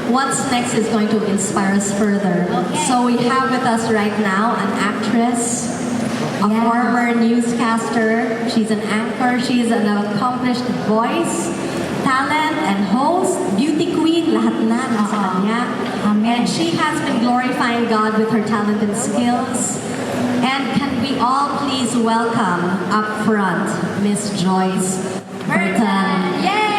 what's next is going to inspire us further. So we have with us right now an actress, a former newscaster. She's an anchor. She's an accomplished voice, talent, and host. Beauty queen, lahat na nasa kanya. And she has been glorifying God with her talent and skills. And can we all please welcome up front, Miss Joyce Burton. Yay!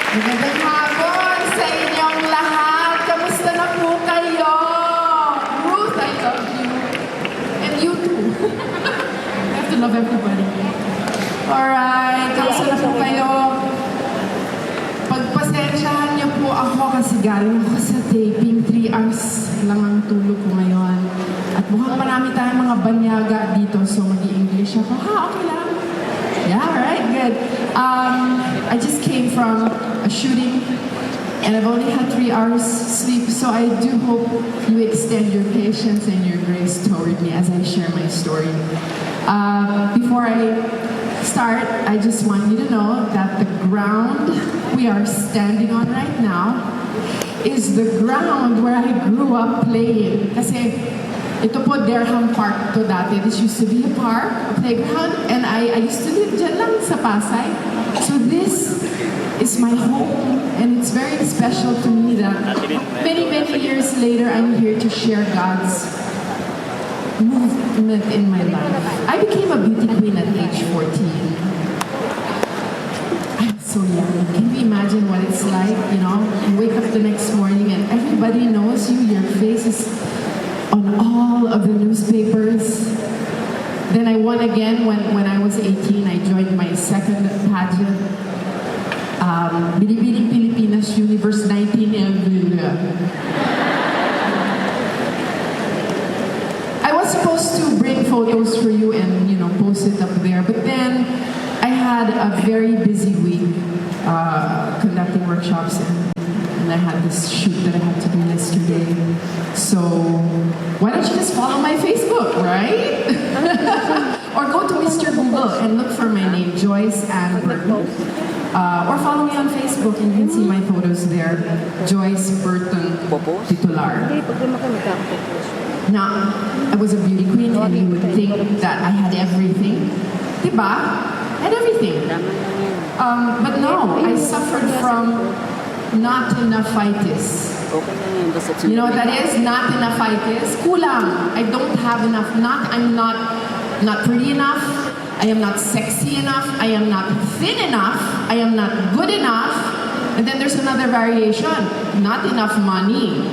Magandang hapon sa inyong lahat. Kamusta na po kayo? Ruth, I love you. And you too. I have to love everybody. Alright, kamusta na po kayo? Pagpasensyahan niyo po ako kasi galing ako sa taping. 3 hours lang ang tulog ko ngayon. At mukhang marami tayong mga banyaga dito, so mag-i-English ako. Okay lang. Yeah, alright, good. I just came from a shooting and I've only had 3 hours sleep, so I do hope you extend your patience and your grace toward me as I share my story. Before I start, I just want you to know that the ground we are standing on right now is the ground where I grew up playing. Kasi ito po, Derham Park to dati. This used to be a park, a playground, and I used to live dyan lang sa Pasay. So this is my home, and it's very special to me that many, many years later, I'm here to share God's movement in my life. I became a beauty queen at age 14. I'm so young. Can you imagine what it's like, you know? You wake up the next morning and everybody knows you, your face is on all of the newspapers. Then I won again when I was 18. I joined my second pageant, Binibining Pilipinas Universe 19. I was supposed to bring photos for you and post it up there, but then I had a very busy week conducting workshops and I had this shoot that I had to do yesterday. So why don't you just follow my Facebook, right? Or go to Mr. Google and look for my name, Joyce and Burton. Or follow me on Facebook and you can see my photos there, Joyce Burton Titular. Now, I was a beauty queen and you would think that I had everything. Diba? I had everything. But no, I suffered from not enoughitis. You know what that is? Not enoughitis. Kulang. I don't have enough. I'm not pretty enough. I am not sexy enough. I am not thin enough. I am not good enough. And then there's another variation. Not enough money.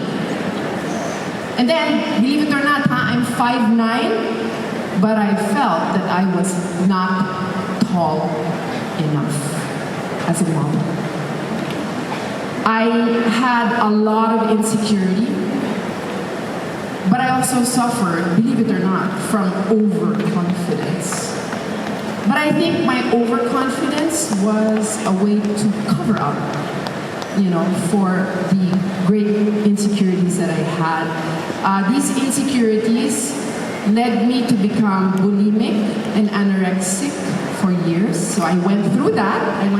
And then, believe it or not, I'm 5'9", but I felt that I was not tall enough as a mom. I had a lot of insecurity, but I also suffered, believe it or not, from overconfidence. But I think my overconfidence was a way to cover up, for the great insecurities that I had. These insecurities led me to become bulimic and anorexic for years. So I went through that, and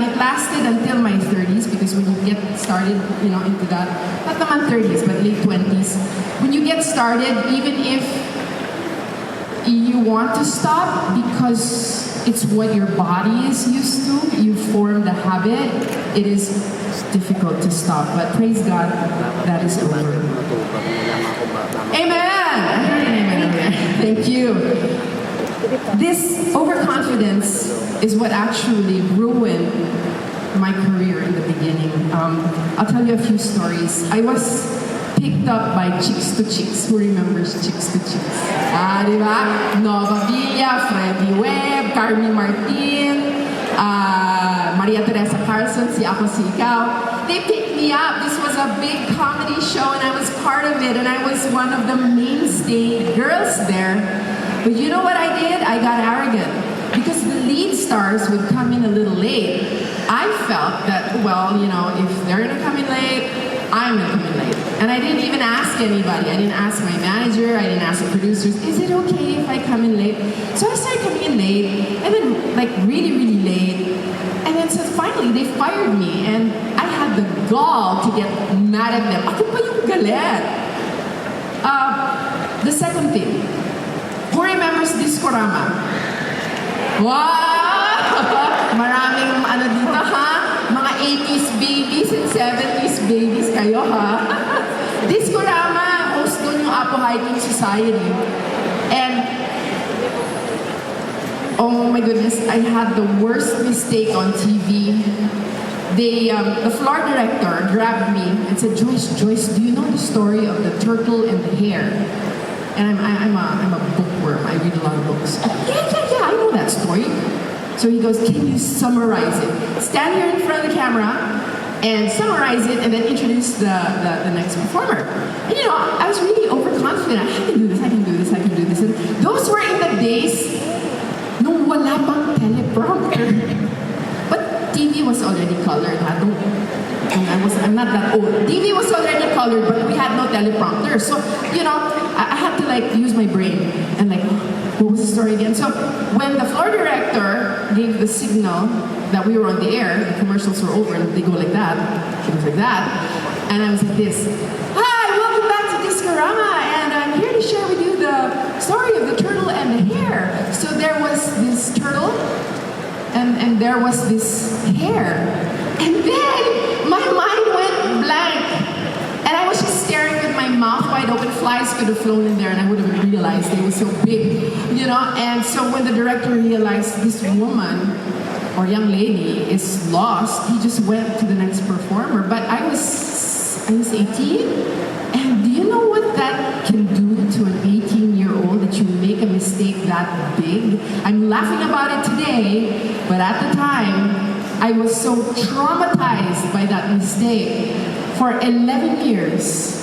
it lasted until my 30s, because when you get started, into that, not naman 30s, but late 20s, when you get started, even if you want to stop because it's what your body is used to, you form the habit, it is difficult to stop. But praise God, that is over. Amen! Thank you. This overconfidence is what actually ruined my career in the beginning. I'll tell you a few stories. I was picked up by Chicks to Chicks. Who remembers Chicks to Chicks? Diba? Nova Villa, Freddie Webb, Carmi Martin, Maria Teresa Carlson, Si Ako Si Ikaw. They picked me up. This was a big comedy show and I was part of it and I was one of the mainstay girls there. But you know what I did? I got arrogant. Because the lead stars would come in a little late, I felt that, if they're gonna come in late, I'm gonna come in late. And I didn't even ask anybody. I didn't ask my manager, I didn't ask the producers, is it okay if I come in late? So I started coming in late, and then really, really late. And then so finally they fired me, and I gall to get mad at them. Ako pa yung galit. The second thing, who remembers Discorama? Wow! Maraming ano dito ha? Mga 80s babies and 70s babies kayo ha? Discorama, host doon yung Apo Hiking Society. And oh my goodness, I had the worst mistake on TV. The floor director grabbed me and said, Joyce, do you know the story of the turtle and the hare? And I'm a bookworm. I read a lot of books. Yeah, I know that story. So he goes, can you summarize it? Stand here in front of the camera and summarize it and then introduce the next performer. And you know, I was really overconfident. I can do this. And those were in the days nung wala pang teleprompter. But TV was already colored. I'm not that old. TV was already colored, but we had no teleprompter. So, you know, I had to like use my brain and like, what was the story again? So when the floor director gave the signal that we were on the air, the commercials were over, and they go like that, she goes like that, and I was like this, hi, welcome back to Discorama, and I'm here to share with you the story of the turtle and the hare. So there was this turtle, and there was this hare, and then my mind went blank. And I was just staring with my mouth wide open. Flies could have flown in there and I would have realized they were so big, you know? And so when the director realized this woman or young lady is lost, he just went to the next performer. But I was 18, and do you know what that can do to an 18-year-old, that you make a mistake that big? I'm laughing about it today, but at the time, I was so traumatized by that mistake. For 11 years,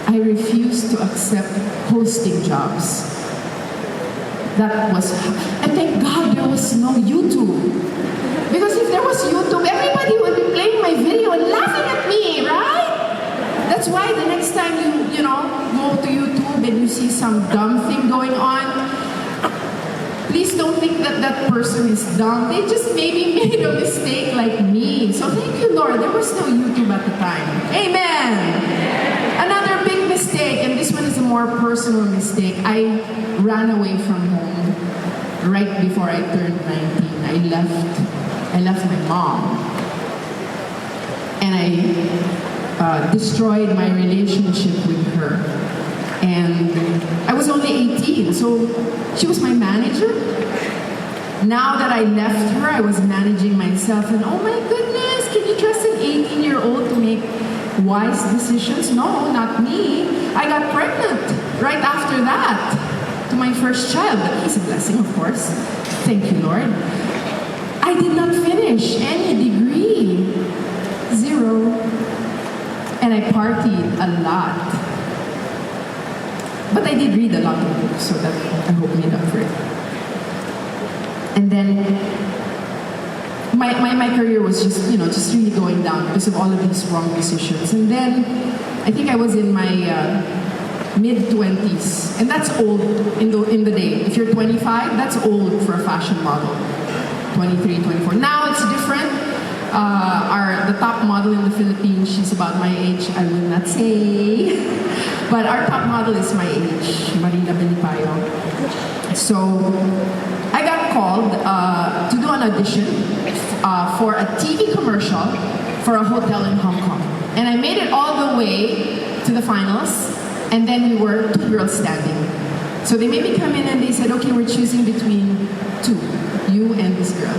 I refused to accept hosting jobs. That was, and thank God there was no YouTube. Because if there was YouTube, everybody would be playing my video and laughing at me, right? That's why the next time you go to YouTube and you see some dumb thing going on, please don't think that that person is dumb. They just maybe made a mistake like me. So thank you, Lord. There was no YouTube at the time. Amen. Another big mistake, and this one is a more personal mistake. I ran away from home right before I turned 19. I left my mom. And I destroyed my relationship with her. And I was only 18, so she was my manager. Now that I left her, I was managing myself, and oh my goodness, can you trust an 18-year-old to make wise decisions? No, not me. I got pregnant right after that to my first child. But he's a blessing, of course. Thank you, Lord. I did not finish any degree. 0. And I partied a lot. But I did read a lot of books, so that I hope made up for it. And then my career was just really going down because of all of these wrong decisions. And then I think I was in my mid-20s, and that's old in the day. If you're 25, that's old for a fashion model. 23, 24. Now it's different. The top model in the Philippines, she's about my age. I will not say. But our top model is my age, Binibining Pilipinas. So I got called to do an audition for a TV commercial for a hotel in Hong Kong. And I made it all the way to the finals, and then we were 2 girls standing. So they made me come in and they said, okay, we're choosing between 2, you and this girl.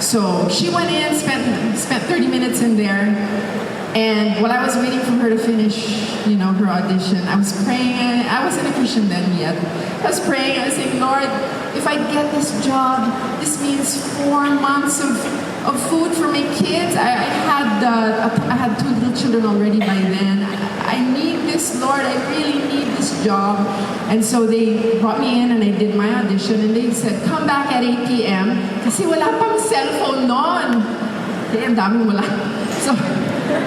So she went in, spent 30 minutes in there, and while I was waiting for her to finish, her audition, I was praying. I wasn't a Christian then yet. I was praying. I was saying, Lord, if I get this job, this means 4 months of food for my kids. I had 2 little children already by then. I need this, Lord. I really need this job. And so they brought me in and I did my audition, and they said, come back at 8 p.m. Kasi wala pang cellphone noon. Kaya ang daming wala. So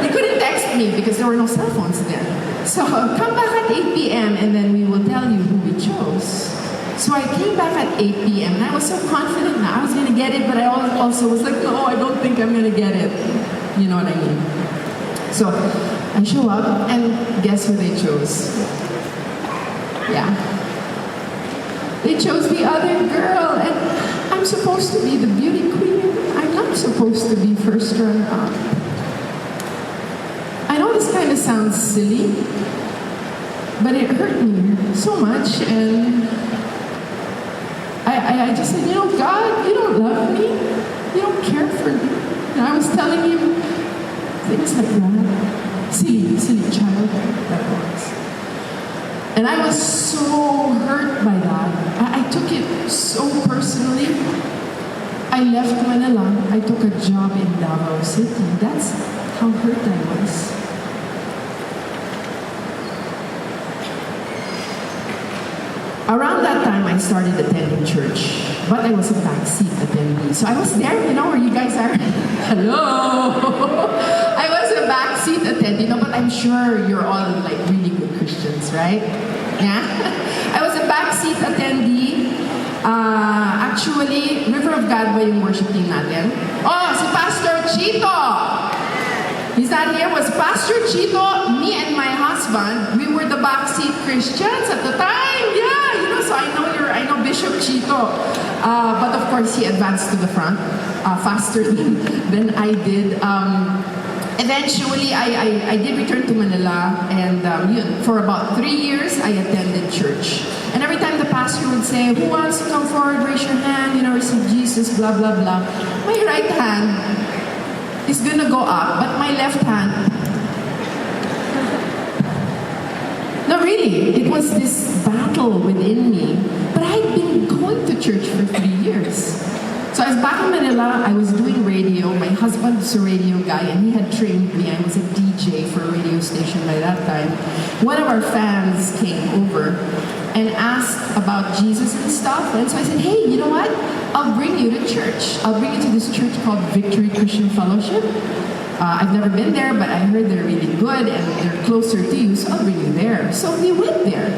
they couldn't text me because there were no cell phones then. So come back at 8 p.m. and then we will tell you who we chose. So I came back at 8 p.m. and I was so confident that I was going to get it, but I also was like, no, I don't think I'm going to get it. You know what I mean? So I show up, and guess who they chose? Yeah. They chose the other girl, and I'm supposed to be the beauty queen. I'm not supposed to be first runner-up. I know this kind of sounds silly, but it hurt me so much, and I just said, God, you don't love me. You don't care for me. And I was telling him things like that. Silly child that was. And I was so hurt by that. I took it so personally. I left Manila. I took a job in Davao City. That's how hurt I was. Around that time, I started attending church, but I was a backseat attendee. So I was there, where you guys are. Hello! I was a backseat attendee, but I'm sure you're all like really good Christians, right? Yeah? I was a backseat attendee. Actually, River of God ba yung worship team natin? Oh, si Pastor Chito! He's not here. Was Pastor Chito, me and my husband, we were the backseat Christians at the time. Yeah, so I know Bishop Chito. But of course, he advanced to the front faster than I did. Eventually, I did return to Manila, and for about 3 years, I attended church. And every time the pastor would say, who wants to come forward, raise your hand, receive Jesus, blah, blah, blah. My right hand is gonna go up, but my left hand, no, really, it was this battle within me. But I'd been going to church for 3 years. So I was back in Manila, I was doing radio. My husband's a radio guy, and he had trained me. I was a DJ for a radio station by that time. One of our fans came over and asked about Jesus and stuff. And so I said, hey, you know what? I'll bring you to church. I'll bring you to this church called Victory Christian Fellowship. I've never been there, but I heard they're really good and they're closer to you, so I'll bring you there. So we went there.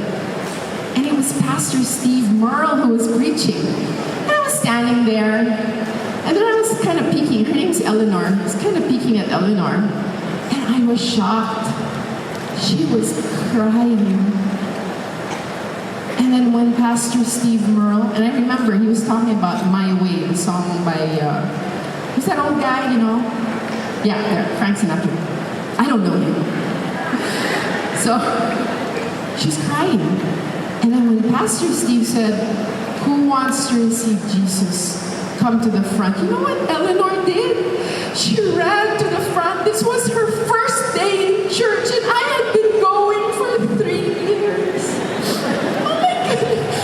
And it was Pastor Steve Merle who was preaching. And I was standing there, and then I was kind of peeking. Her name's Eleanor. I was kind of peeking at Eleanor. And I was shocked. She was crying. And then when Pastor Steve Merle, and I remember he was talking about My Way, the song by, who's that old guy, Yeah, there, Frank Sinatra. I don't know him. So, she's crying. And then when Pastor Steve said, who wants to receive Jesus? Come to the front. You know what Eleanor did? She ran to the front. This was her first day in church, and I had been going for 3 years. Oh my goodness.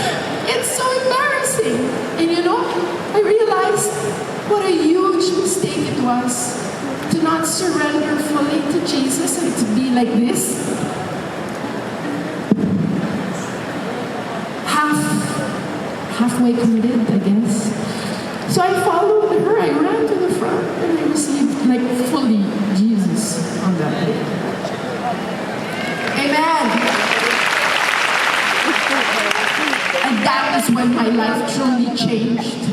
It's so embarrassing. And I realized what a huge mistake it was to not surrender fully to Jesus and to be like this. Halfway committed, I guess. So I followed her, I ran to the front, and I received fully Jesus on that day. Amen. And that is when my life truly changed.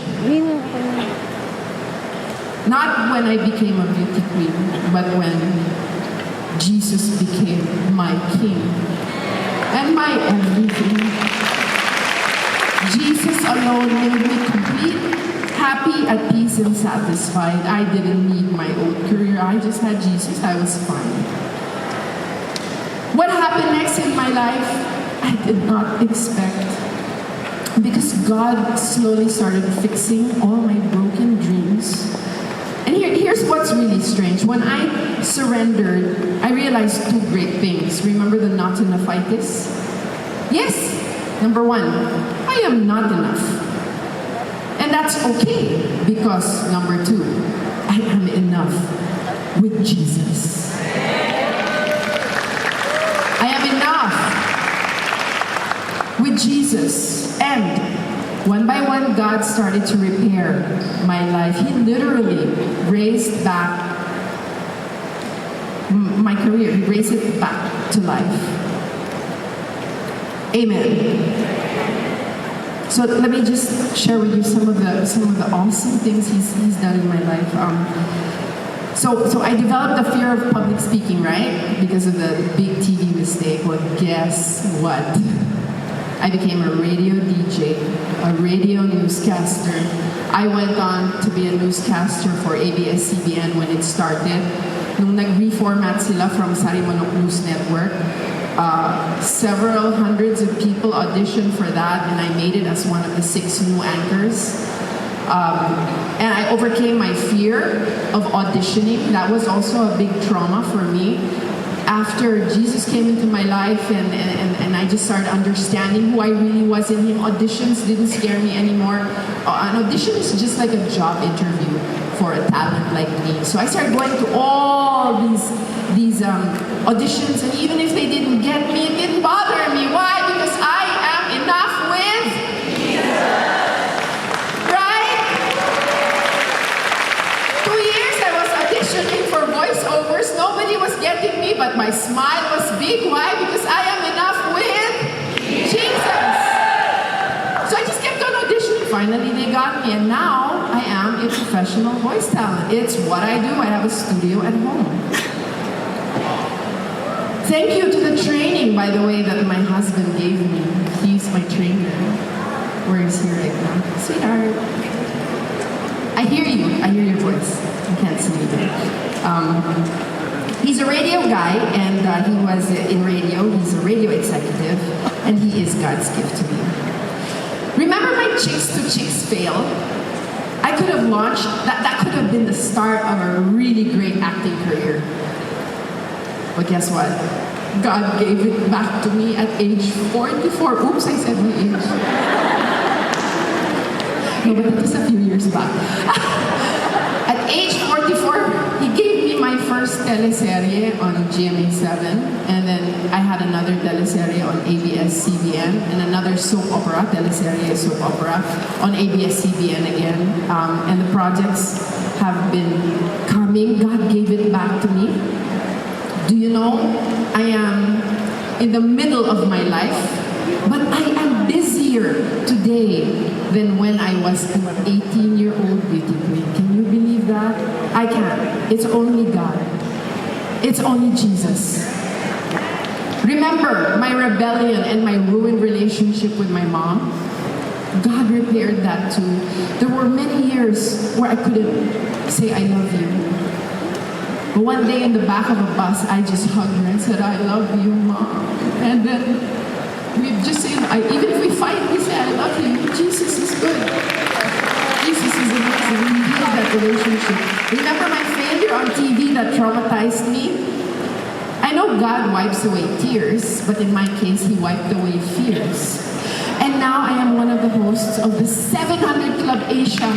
Not when I became a beauty queen, but when Jesus became my king and my everything. Jesus alone made me complete, happy, at peace, and satisfied. I didn't need my own career. I just had Jesus. I was fine. What happened next in my life, I did not expect. Because God slowly started fixing all my broken dreams. And here's what's really strange. When I surrendered, I realized 2 great things. Remember the not enoughitis? Yes. Number 1, I am not enough. And that's okay, because number 2, I am enough with Jesus. I am enough with Jesus. And one by one, God started to repair my life. He literally raised back my career. He raised it back to life. Amen. So let me just share with you some of the awesome things he's done in my life. So I developed the fear of public speaking, right? Because of the big TV mistake. Well, guess what? I became a radio DJ, a radio newscaster. I went on to be a newscaster for ABS-CBN when it started. Nung nag-reformat sila from Sarimanok News Network, several hundreds of people auditioned for that, and I made it as one of the 6 new anchors. And I overcame my fear of auditioning. That was also a big trauma for me. After Jesus came into my life and I just started understanding who I really was in Him, auditions didn't scare me anymore. An audition is just like a job interview for a talent like me. So I started going to all these auditions, and even if they didn't get me, it didn't bother me. Why? Because I am enough with Jesus. Right? 2 years I was auditioning for voiceovers. Nobody was getting me, but my smile was big. Why? Because I am enough with Jesus. So I just kept on auditioning. Finally, they got me, and now I am a professional voice talent. It's what I do. I have a studio at home. Thank you to the training, by the way, that my husband gave me. He's my trainer. Where is he right now? Sweetheart. I hear you. I hear your voice. I can't see you there. He's a radio guy, and he was in radio. He's a radio executive, and he is God's gift to me. Remember my Chicks to Chicks fail? I could have launched, that could have been the start of a really great acting career. But guess what? God gave it back to me at age 44. Oops, I said my age. No, but that was a few years back. At age 44, He gave me my first teleserye on GMA7, and then I had another teleserye on ABS-CBN, and another soap opera, teleserye soap opera, on ABS-CBN again. And the projects have been coming. God gave it back to me. Do you know, I am in the middle of my life, but I am busier today than when I was an 18-year-old beauty queen. Can you believe that? I can't. It's only God. It's only Jesus. Remember my rebellion and my ruined relationship with my mom? God repaired that too. There were many years where I couldn't say I love you. But one day in the back of a bus, I just hugged her and said, I love you, Mom. And then we just say, even if we fight, we say, I love you. Jesus is good. Jesus is amazing. We healed that relationship. Remember my failure on TV that traumatized me? I know God wipes away tears, but in my case, He wiped away fears. And now I am one of the hosts of the 700 Club Asia.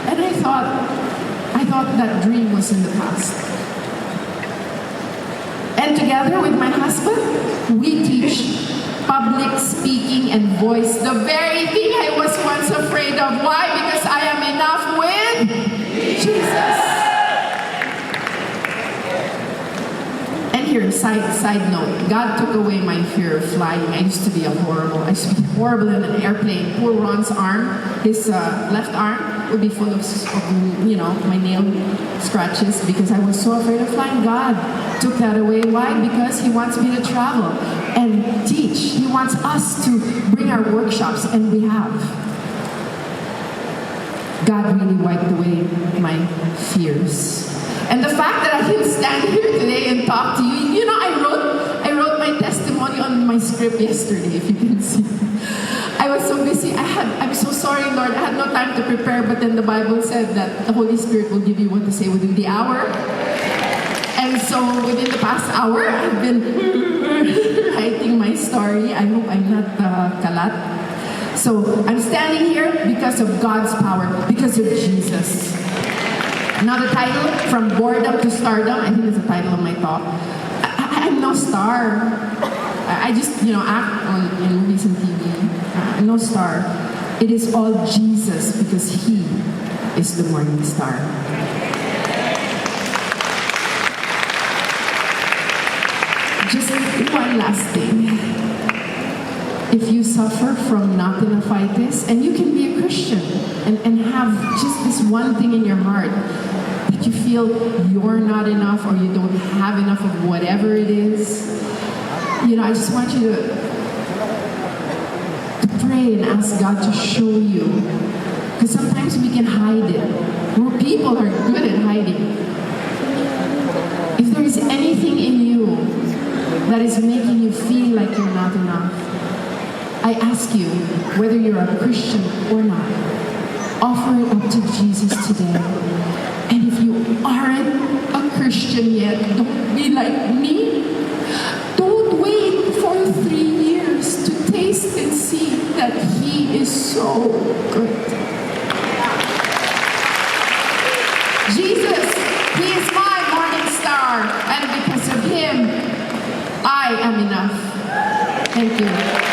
And I thought that dream was in the past. And together with my husband, we teach public speaking and voice, the very thing I was once afraid of. Why? Because I am enough with Jesus. And here, side note, God took away my fear of flying. I used to be horrible in an airplane. Poor Ron's arm, his left arm, would be full of my nail scratches because I was so afraid of flying. God took that away. Why? Because He wants me to travel and teach. He wants us to bring our workshops, and we have. God really wiped away my fears. And the fact that I can stand here today and talk to you, I wrote my testimony on my script yesterday, if you can see. I was so busy. I'm so sorry, Lord. I had no time to prepare, but then the Bible said that the Holy Spirit will give you what to say within the hour. And so within the past hour, I've been writing my story. I hope I'm not kalat. So I'm standing here because of God's power, because of Jesus. Now the title, From Boredom to Stardom, I think it's the title of my talk. I'm no star. I just, act on movies and TV. I'm no star. It is all Jesus because He is the morning star. Just one last thing. if you suffer from nothinitis, and you can be a Christian and have just this one thing in your heart that you feel you're not enough or you don't have enough of whatever it is, I just want you to pray and ask God to show you. Because sometimes we can hide it. Well, people are good at hiding. If there is anything in you that is making you feel like you're not enough, I ask you, whether you're a Christian or not, offer it up to Jesus today. And if you aren't a Christian yet, don't be like me. Don't wait for 3 years to taste and see that He is so good. Jesus, He is my morning star, and because of Him, I am enough. Thank you.